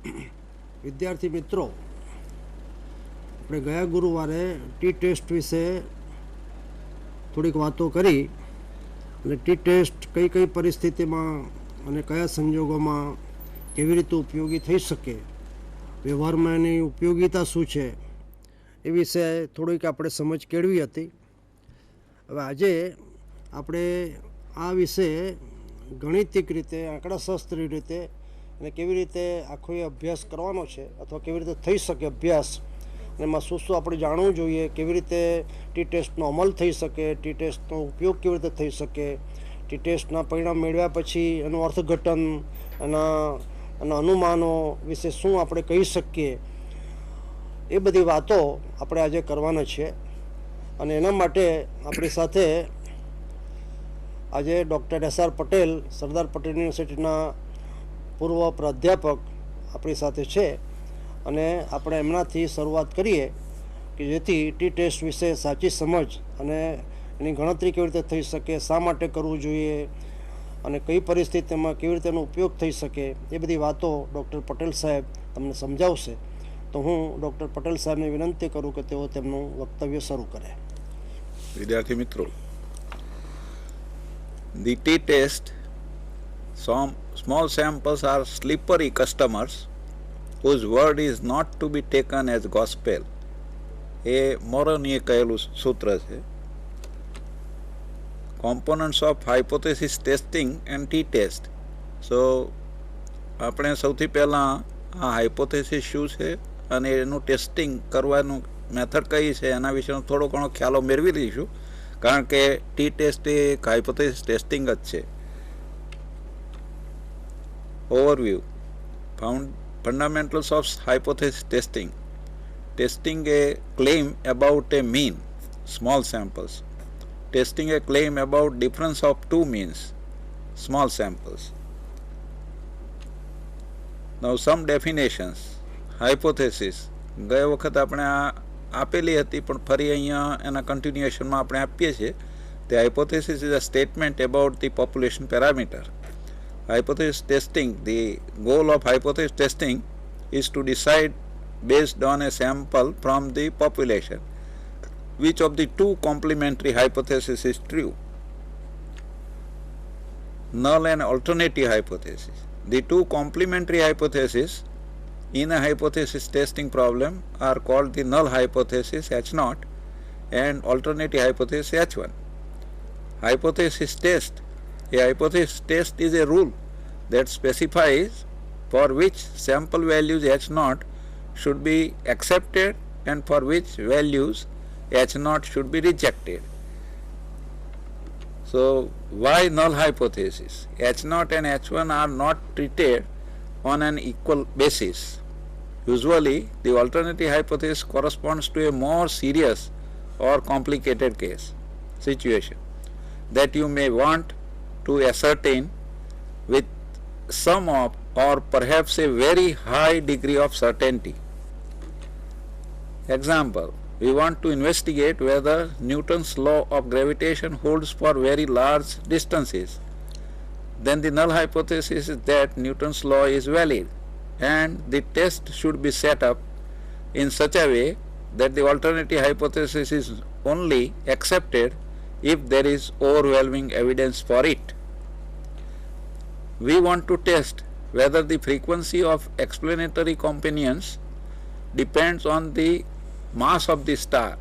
વિદ્યાર્થી મિત્રો, આપણે ગયા ગુરુવારે ટી ટેસ્ટ વિશે થોડીક વાતો કરી અને ટી ટેસ્ટ કઈ કઈ પરિસ્થિતિમાં અને કયા સંજોગોમાં કેવી રીતે ઉપયોગી થઈ શકે, વ્યવહારમાં એની ઉપયોગિતા શું છે એ વિશે થોડીક આપણે સમજ કેળવી હતી. હવે આજે આપણે આ વિશે ગણિતિક રીતે, આંકડાશાસ્ત્રી રીતે અને કેવી રીતે આખો એ અભ્યાસ કરવાનો છે અથવા કેવી રીતે થઈ શકે અભ્યાસ, અને એમાં શું શું આપણે જાણવું જોઈએ, કેવી રીતે ટી ટેસ્ટનો અમલ થઈ શકે, ટી ટેસ્ટનો ઉપયોગ કેવી રીતે થઈ શકે, ટી ટેસ્ટના પરિણામ મેળવ્યા પછી એનું અર્થઘટન, એના અનુમાનો વિશે શું આપણે કહી શકીએ, એ બધી વાતો આપણે આજે કરવાના છીએ. અને એના માટે આપણી સાથે આજે ડૉક્ટર SR પટેલ, સરદાર પટેલ યુનિવર્સિટીના પૂર્વ પ્રાધ્યાપક આપણી સાથે છે. અને આપણે એમનાથી શરૂઆત કરીએ કે જેથી ટી ટેસ્ટ વિશે સાચી સમજ અને એની ગણતરી કેવી રીતે થઈ શકે, શા માટે કરવું જોઈએ અને કઈ પરિસ્થિતિમાં કેવી રીતે એનો ઉપયોગ થઈ શકે, એ બધી વાતો ડૉક્ટર પટેલ સાહેબ તમને સમજાવશે. તો હું ડૉક્ટર પટેલ સાહેબને વિનંતી કરું કે તેઓ તેમનું વક્તવ્ય શરૂ કરે. વિદ્યાર્થી મિત્રો, the t-test, some small samples are slippery customers whose word is not to be taken as gospel. એ મોરોનીએ કહેલું સૂત્ર છે. Components of hypothesis testing and T test. So આપણે સૌથી પહેલાં આ હાઇપોથેસિસ શું છે અને એનું ટેસ્ટિંગ કરવાનું મેથડ કઈ છે એના વિશેનો થોડો ઘણો ખ્યાલો મેળવી લઈશું, કારણ કે ટી ટેસ્ટ એ એક હાઇપોથેસિસ ટેસ્ટિંગ જ છે. Overview. Fundamentals of hypothesis testing. Testing a claim about a mean, small samples. Testing a claim about difference of two means, small samples. Now some definitions. Hypothesis. ગયા વખત આપણે આપેલી હતી, પણ ફરી અહીંયા એના કન્ટિન્યુએશનમાં આપણે આપીએ છીએ. The hypothesis is a statement about the population parameter. Hypothesis testing, the goal of hypothesis testing is to decide based on a sample from the population which of the two complementary hypotheses is true. Null and alternative hypothesis. The two complementary hypotheses in a hypothesis testing problem are called the null hypothesis H0 and alternative hypothesis H1. Hypothesis test. A hypothesis test is a rule that specifies for which sample values H0 should be accepted and for which values H0 should be rejected. So why null hypothesis? H0 and H1 are not treated on an equal basis. Usually the alternative hypothesis corresponds to a more serious or complicated case situation that you may want to ascertain with some of or perhaps a very high degree of certainty. Example, we want to investigate whether Newton's law of gravitation holds for very large distances. Then the null hypothesis is that Newton's law is valid and the test should be set up in such a way that the alternative hypothesis is only accepted if there is overwhelming evidence for it. We want to test whether the frequency of explanatory companions depends on the mass of the star.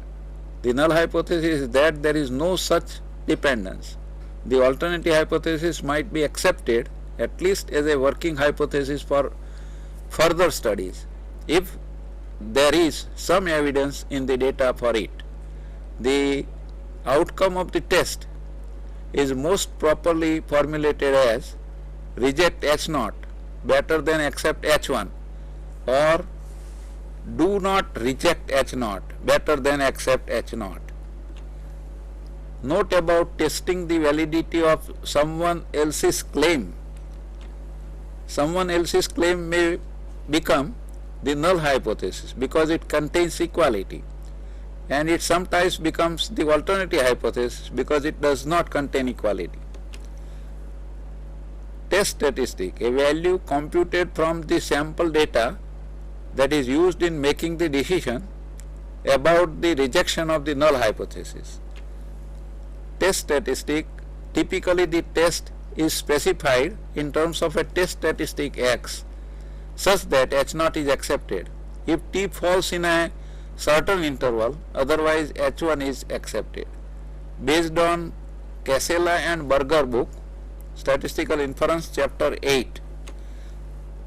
The null hypothesis is that there is no such dependence. The alternative hypothesis might be accepted at least as a working hypothesis for further studies if there is some evidence in the data for it. The outcome of the test is most properly formulated as reject H0 better than accept H1, or do not reject H0 better than accept H0. Note about testing the validity of someone else's claim. Someone else's claim may become the null hypothesis because it contains equality, and it sometimes becomes the alternative hypothesis because it does not contain equality. test statistic, a value computed from the sample data that is used in making the decision about the rejection of the null hypothesis. Test statistic, typically the test is specified in terms of a test statistic x such that H0 is accepted if t falls in a certain interval, otherwise H1 is accepted. Based on Casella and Berger book, Statistical Inference Chapter 8,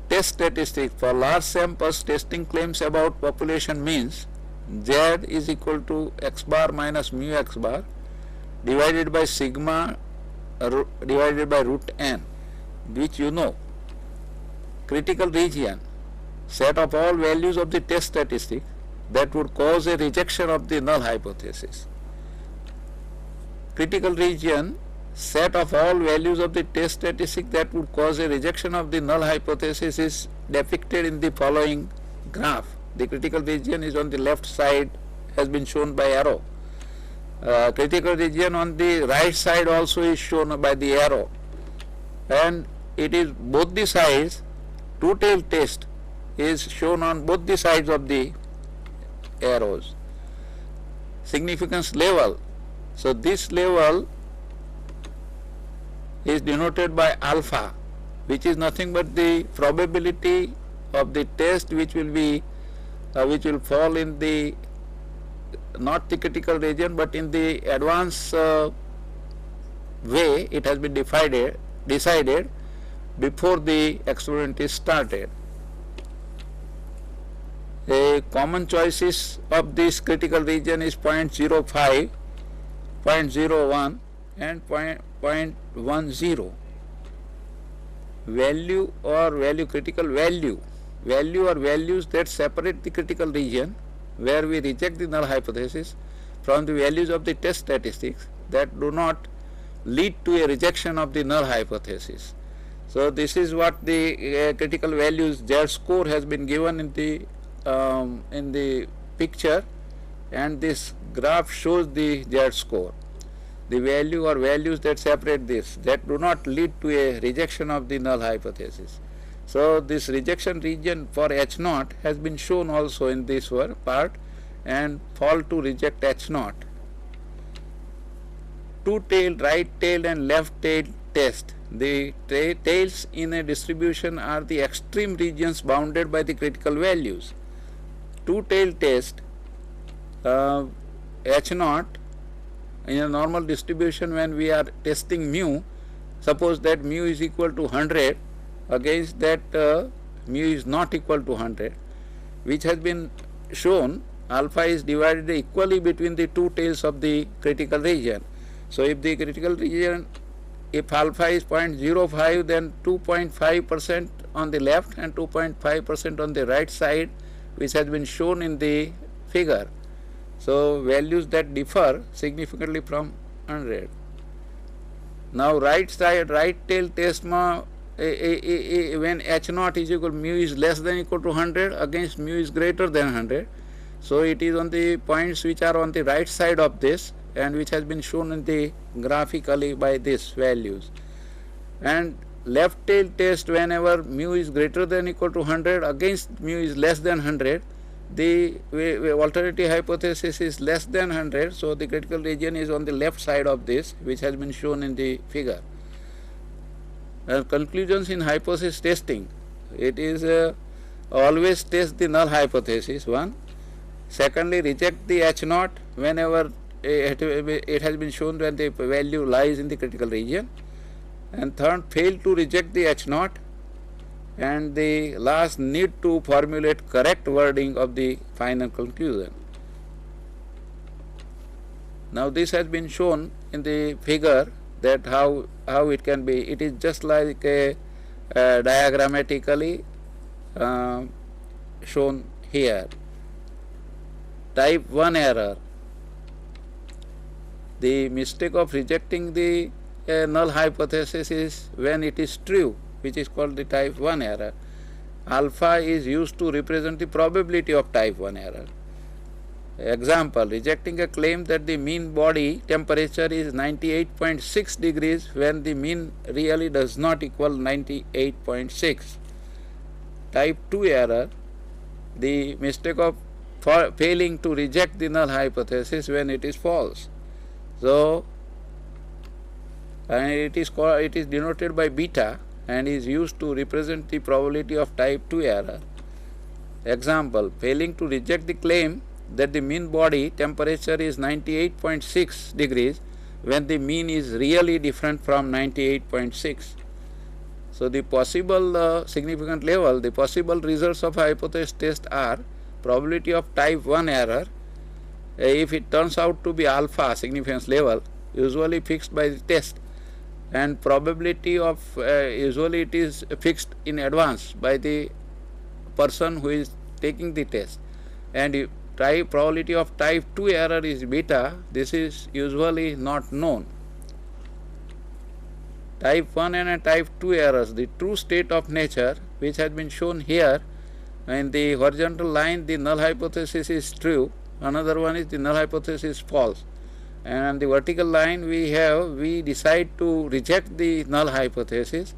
test statistics for large samples testing claims about population means Z is equal to x bar minus mu x bar divided by sigma divided by root n, which you know. Critical region, set of all values of the test statistic that would cause a rejection of the null hypothesis. Critical region, set of all values of the test statistic that would cause a rejection of the null hypothesis is depicted in the following graph. The critical region is on the left side, has been shown by arrow. Critical region on the right side also is shown by the arrow, and it is both the sides. Two-tail test is shown on both the sides of the arrows. Significance level, so this level is denoted by alpha, which is nothing but the probability of the test which will fall in the not the critical region but in the advanced way it has been decided before the experiment is started. The common choices of this critical region is 0.05, 0.01 and 0.10. Value or critical value or values that separate the critical region where we reject the null hypothesis from the values of the test statistics that do not lead to a rejection of the null hypothesis. So this is what the critical values Z score has been given in the picture, and this graph shows the Z score. The value or values that separate this, that do not lead to a rejection of the null hypothesis. So this rejection region for H0 has been shown also in this part, and fall to reject H0. Two-tailed, right-tailed and left-tailed test. The tails in a distribution are the extreme regions bounded by the critical values. Two-tailed test, H0 in a normal distribution when we are testing mu, suppose that mu is equal to 100, against that mu is not equal to 100, which has been shown alpha is divided equally between the two tails of the critical region. So if the critical region, if alpha is 0.05, then 2.5% on the left and 2.5% on the right side, which has been shown in the figure. So values that differ significantly from 100. Now right side, right tail test when H0 is equal, mu is less than equal to 100 against mu is greater than 100. So it is on the points which are on the right side of this, and which has been shown in the graphically by these values. And left tail test, whenever mu is greater than equal to 100 against mu is less than 100, the alternative hypothesis is less than 100, so the critical region is on the left side of this, which has been shown in the figure. Conclusions in hypothesis testing. It is always test the null hypothesis, one. Secondly, reject the H0 whenever it has been shown that the value lies in the critical region. And third, fail to reject the H0. And the last, need to formulate correct wording of the final conclusion. Now this has been shown in the figure, that how it can be. It is just like a diagrammatically shown here. Type 1 error. The mistake of rejecting the null hypothesis is when it is true, which is called the type 1 error. Alpha is used to represent the probability of type 1 error. Example, rejecting a claim that the mean body temperature is 98.6 degrees when the mean really does not equal 98.6. Type 2 error, the mistake of failing to reject the null hypothesis when it is false. So, and it is denoted by beta and is used to represent the probability of type 2 error. Example, failing to reject the claim that the mean body temperature is 98.6 degrees when the mean is really different from 98.6. So, the possible significant level, the possible results of hypothesis test are probability of type 1 error, if it turns out to be alpha significance level, usually fixed by the test, and probability of usually it is fixed in advance by the person who is taking the test, and if probability of type 2 error is beta, this is usually not known. Type 1 and type 2 errors, the true state of nature, which has been shown here. In the horizontal line, the null hypothesis is true, another one is the null hypothesis is false, and on the vertical line we decide to reject the null hypothesis,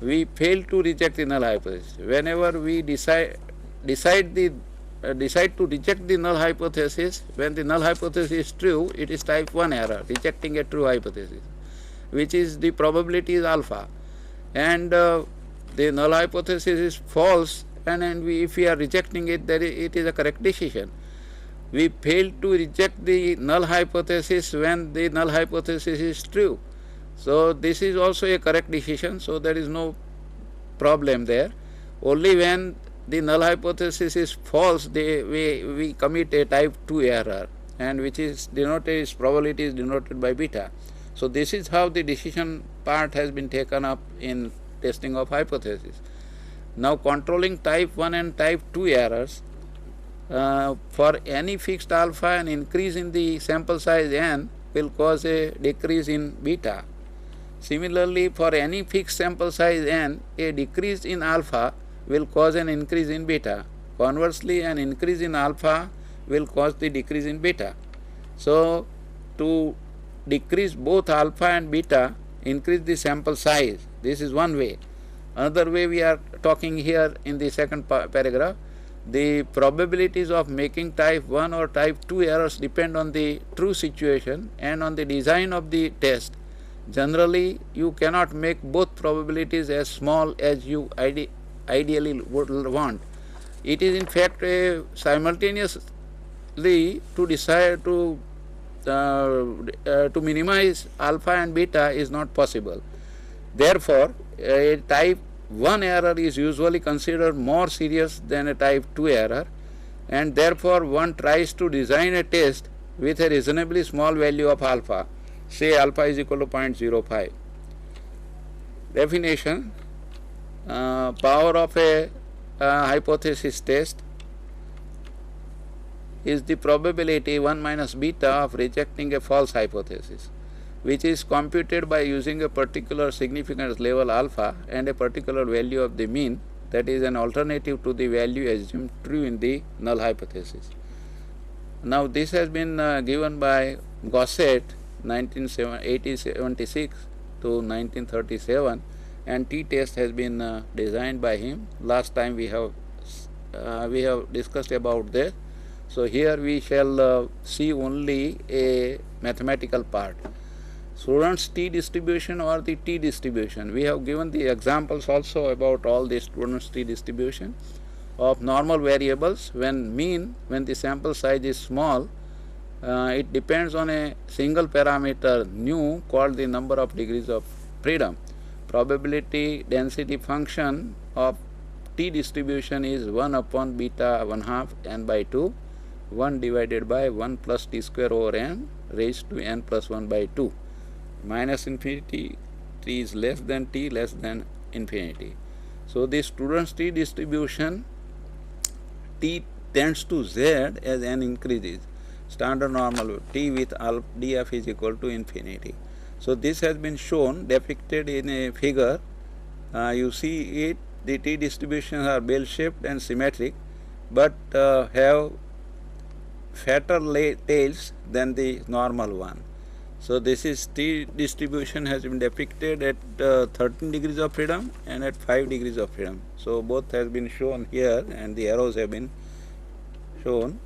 we fail to reject the null hypothesis. Whenever we decide to reject the null hypothesis, when the null hypothesis is true, it is type 1 error, rejecting a true hypothesis, which is the probability is alpha, and the null hypothesis is false, and if we are rejecting it, it is a correct decision. We fail to reject the null hypothesis when the null hypothesis is true. So, this is also a correct decision, so there is no problem there. Only when the null hypothesis is false, we commit a type 2 error, and which is denoted, its probability is denoted by beta. So, this is how the decision part has been taken up in testing of hypothesis. Now, controlling type 1 and type 2 errors, for any fixed alpha, an increase in the sample size n will cause a decrease in beta. Similarly, for any fixed sample size n, a decrease in alpha will cause an increase in beta. Conversely, an increase in alpha will cause the decrease in beta. So, to decrease both alpha and beta, increase the sample size. This is one way. Another way we are talking here in the second paragraph, the probabilities of making type 1 or type 2 errors depend on the true situation and on the design of the test. Generally, you cannot make both probabilities as small as you ideally would want. It is in fact simultaneously to decide to minimize alpha and beta is not possible. Therefore, a type 1 error is usually considered more serious than a type 2 error, and therefore one tries to design a test with a reasonably small value of alpha, say alpha is equal to 0.05. Definition, power of a hypothesis test is the probability 1 minus beta of rejecting a false hypothesis, which is computed by using a particular significance level alpha and a particular value of the mean, that is an alternative to the value assumed true in the null hypothesis. Now, this has been given by Gosset 1876 to 1937, and t-test has been designed by him. Last time we have discussed about this. So, here we shall see only a mathematical part. Students' t distribution or the t distribution. We have given the examples also about all the students' t distribution of normal variables. When the sample size is small, it depends on a single parameter nu called the number of degrees of freedom. Probability density function of t distribution is 1 upon beta 1/2 n by 2, 1 divided by 1 plus t square over n raised to n plus 1 by 2. Minus infinity, t is less than t less than infinity. So, the student's t distribution, t tends to z as n increases. Standard normal t with df is equal to infinity. So, this has been shown, depicted in a figure. You see it, the t distributions are bell shaped and symmetric, but have fatter tails than the normal one. So this is T distribution has been depicted at 13 degrees of freedom and at 5 degrees of freedom. So both has been shown here and the arrows have been shown.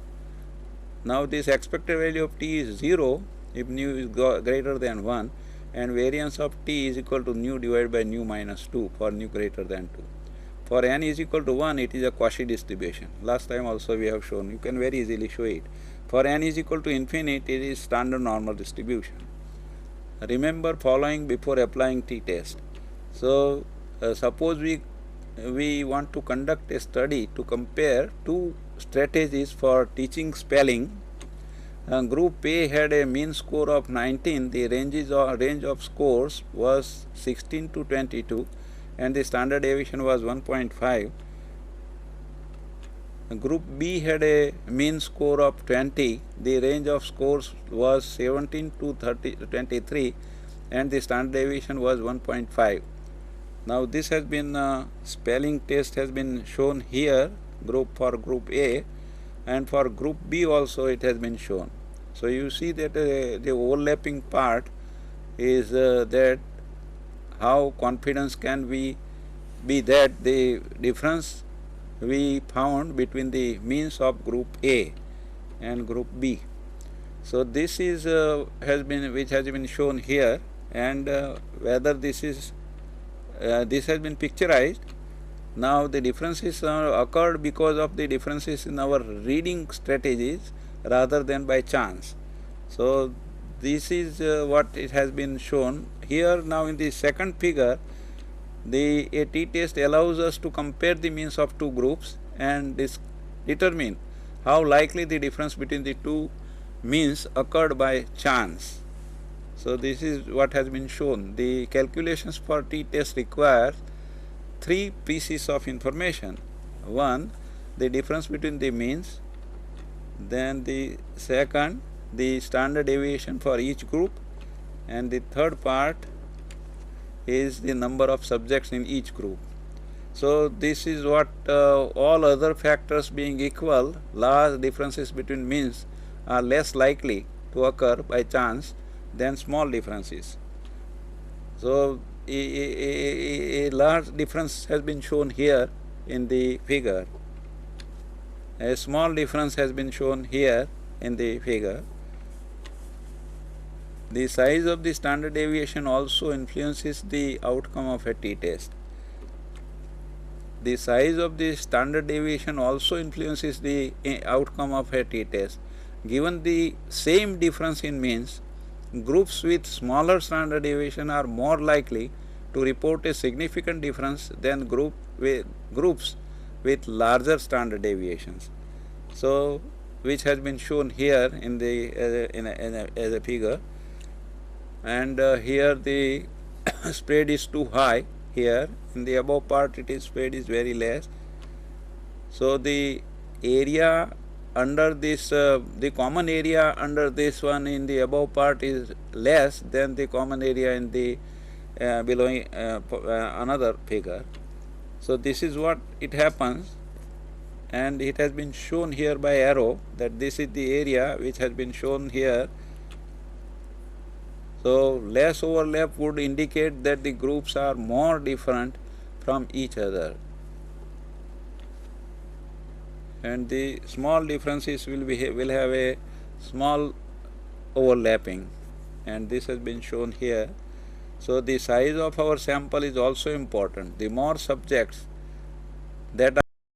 Now this expected value of T is 0 if nu is greater than 1, and variance of T is equal to nu divided by nu minus 2 for nu greater than 2. For n is equal to 1, it is a Cauchy distribution. Last time also we have shown, you can very easily show it. For n is equal to infinity, it is standard normal distribution. Remember following before applying t-test. So suppose we want to conduct a study to compare two strategies for teaching spelling. Group A had a mean score of 19, the range of scores was 16 to 22 and the standard deviation was 1.5. Group B had a mean score of 20, the range of scores was 17 to 23 and the standard deviation was 1.5. Now this has been spelling test has been shown here for group A, and for group B also it has been shown. So you see that the overlapping part is that how confidence can be that the difference we found between the means of group A and group B. So this is which has been shown here, and whether this has been picturized. Now the differences occurred because of the differences in our reading strategies rather than by chance. So this is what it has been shown here. Now in the second figure, the t-test allows us to compare the means of two groups and determine how likely the difference between the two means occurred by chance. So this is what has been shown. The calculations for t-test require three pieces of information. One, the difference between the means, then the second, the standard deviation for each group, and the third part is the number of subjects in each group. So this is what all other factors being equal, large differences between means are less likely to occur by chance than small differences. So a large difference has been shown here in the figure. A small difference has been shown here in the figure. The size of the standard deviation also influences the outcome of a t-test. The size of the standard deviation also influences the outcome of a t-test. Given the same difference in means, groups with smaller standard deviation are more likely to report a significant difference than groups with larger standard deviations. So, which has been shown here in the as a figure. And here the spread is too high. Here in the above part spread is very less. So the area under this, the common area under this one in the above part is less than the common area in the below another figure. So this is what it happens, and it has been shown here by arrow that this is the area which has been shown here. So less overlap would indicate that the groups are more different from each other, and the small differences will have a small overlapping, and this has been shown here. So the size of our sample is also important. The more subjects that